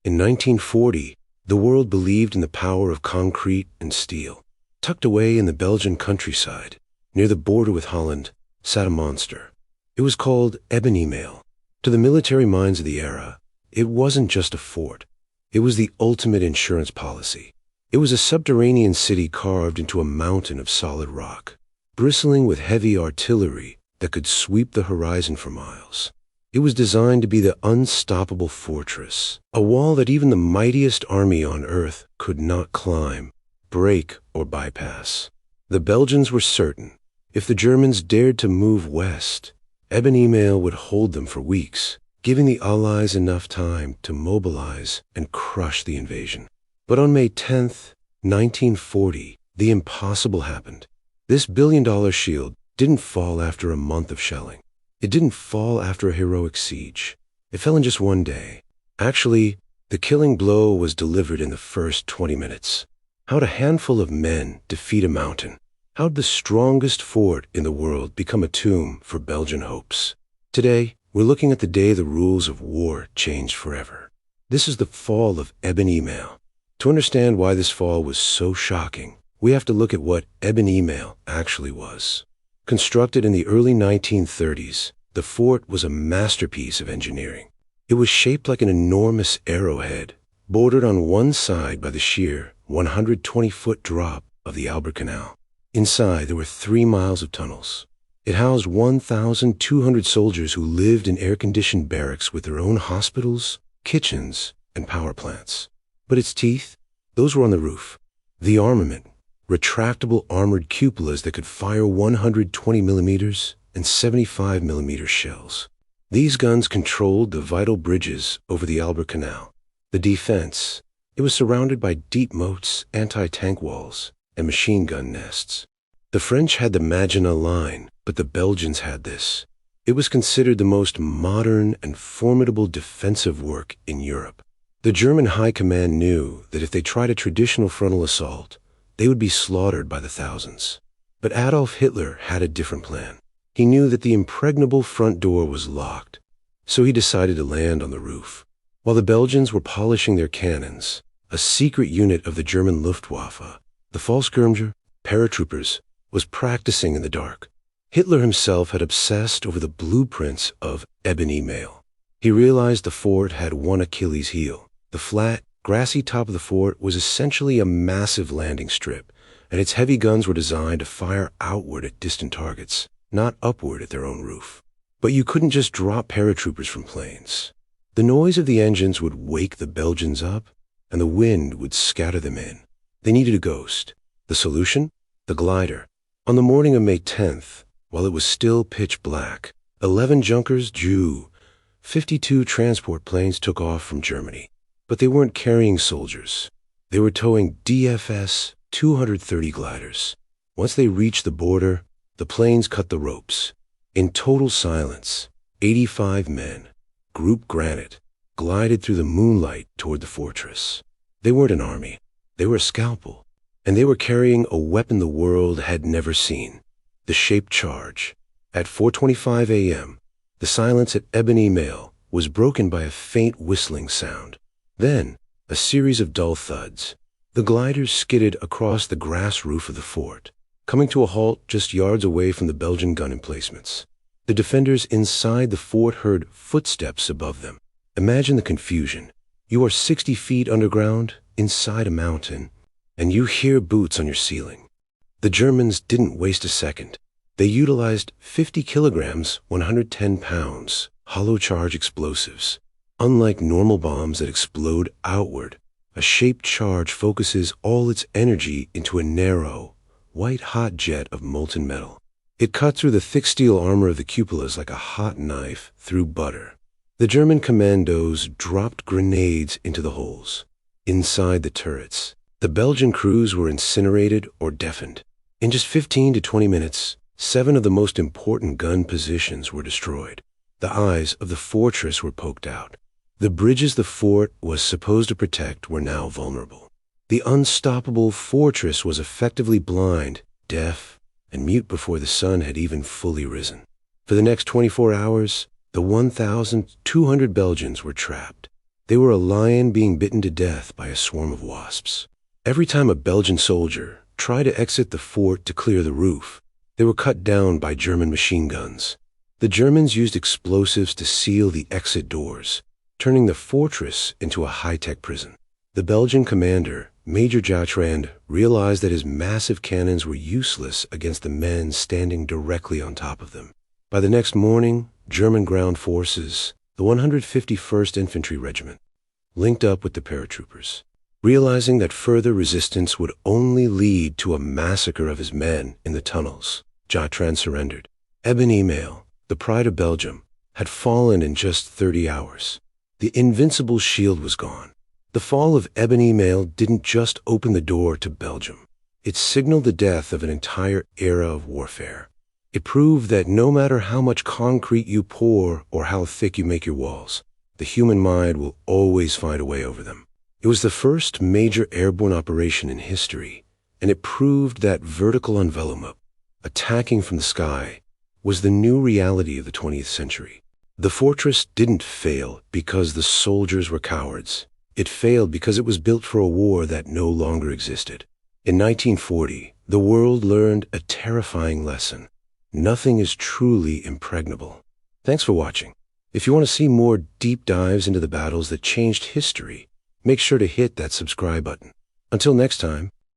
In 1940, the world believed in the power of concrete and steel. Tucked away in the Belgian countryside, near the border with Holland, sat a monster. It was called Eben-Emael. To the military minds of the era, it wasn't just a fort. It was the ultimate insurance policy. It was a subterranean city carved into a mountain of solid rock, bristling with heavy artillery that could sweep the horizon for miles. It was designed to be the unstoppable fortress, a wall that even the mightiest army on earth could not climb, break, or bypass. The Belgians were certain, if the Germans dared to move west, Eben-Emael would hold them for weeks, giving the Allies enough time to mobilize and crush the invasion. But on May 10th, 1940, the impossible happened. This billion-dollar shield didn't fall after a month of shelling. It didn't fall after a heroic siege. It fell in just one day. Actually, the killing blow was delivered in the first 20 minutes. How'd a handful of men defeat a mountain? How'd the strongest fort in the world become a tomb for Belgian hopes? Today, we're looking at the day the rules of war changed forever. This is the fall of Eben-Emael. To understand why this fall was so shocking, we have to look at what Eben-Emael actually was. Constructed in the early 1930s, the fort was a masterpiece of engineering. It was shaped like an enormous arrowhead, bordered on one side by the sheer 120-foot drop of the Albert Canal. Inside, there were 3 miles of tunnels. It housed 1,200 soldiers who lived in air-conditioned barracks with their own hospitals, kitchens, and power plants. But its teeth, those were on the roof. The armament, retractable armored cupolas that could fire 120 millimeters and 75 millimeter shells. These guns controlled the vital bridges over the Albert Canal. The defense, it was surrounded by deep moats, anti-tank walls, and machine gun nests. The French had the Maginot Line, but the Belgians had this. It was considered the most modern and formidable defensive work in Europe. The German High Command knew that if they tried a traditional frontal assault, they would be slaughtered by the thousands. But Adolf Hitler had a different plan. He knew that the impregnable front door was locked, so he decided to land on the roof. While the Belgians were polishing their cannons, a secret unit of the German Luftwaffe, the Fallskirmjäger, Paratroopers, was practicing in the dark. Hitler himself had obsessed over the blueprints of Eben-Emael. He realized the fort had one Achilles heel. The flat, grassy top of the fort was essentially a massive landing strip, and its heavy guns were designed to fire outward at distant targets, not upward at their own roof. But you couldn't just drop paratroopers from planes. The noise of the engines would wake the Belgians up, and the wind would scatter them in. They needed a ghost. The solution? The glider. On the morning of May 10th, while it was still pitch black, 11 Junkers Ju 52 transport planes took off from Germany. But they weren't carrying soldiers. They were towing DFS 230 gliders. Once they reached the border, the planes cut the ropes. In total silence, 85 men, Group Granite, glided through the moonlight toward the fortress. They weren't an army. They were a scalpel. And they were carrying a weapon the world had never seen, the shaped charge. At 4:25 a.m., the silence at Eben-Emael was broken by a faint whistling sound. Then, a series of dull thuds. The gliders skidded across the grass roof of the fort, coming to a halt just yards away from the Belgian gun emplacements. The defenders inside the fort heard footsteps above them. Imagine the confusion. You are 60 feet underground, inside a mountain, and you hear boots on your ceiling. The Germans didn't waste a second. They utilized 50 kilograms, 110 pounds, hollow charge explosives. Unlike normal bombs that explode outward, a shaped charge focuses all its energy into a narrow, white-hot jet of molten metal. It cut through the thick steel armor of the cupolas like a hot knife through butter. The German commandos dropped grenades into the holes. Inside the turrets, the Belgian crews were incinerated or deafened. In just 15 to 20 minutes, 7 of the most important gun positions were destroyed. The eyes of the fortress were poked out. The bridges the fort was supposed to protect were now vulnerable. The unstoppable fortress was effectively blind, deaf, and mute before the sun had even fully risen. For the next 24 hours, the 1,200 Belgians were trapped. They were a lion being bitten to death by a swarm of wasps. Every time a Belgian soldier tried to exit the fort to clear the roof, they were cut down by German machine guns. The Germans used explosives to seal the exit doors, turning the fortress into a high-tech prison. The Belgian commander, Major Jatrand, realized that his massive cannons were useless against the men standing directly on top of them. By the next morning, German ground forces, the 151st Infantry Regiment, linked up with the paratroopers. Realizing that further resistance would only lead to a massacre of his men in the tunnels, Jatrand surrendered. Eben-Emael, the pride of Belgium, had fallen in just 30 hours. The invincible shield was gone. The fall of Eben-Emael didn't just open the door to Belgium. It signaled the death of an entire era of warfare. It proved that no matter how much concrete you pour or how thick you make your walls, the human mind will always find a way over them. It was the first major airborne operation in history, and it proved that vertical envelopment, attacking from the sky, was the new reality of the 20th century. The fortress didn't fail because the soldiers were cowards. It failed because it was built for a war that no longer existed. In 1940, the world learned a terrifying lesson. Nothing is truly impregnable. Thanks for watching. If you want to see more deep dives into the battles that changed history, make sure to hit that subscribe button. Until next time,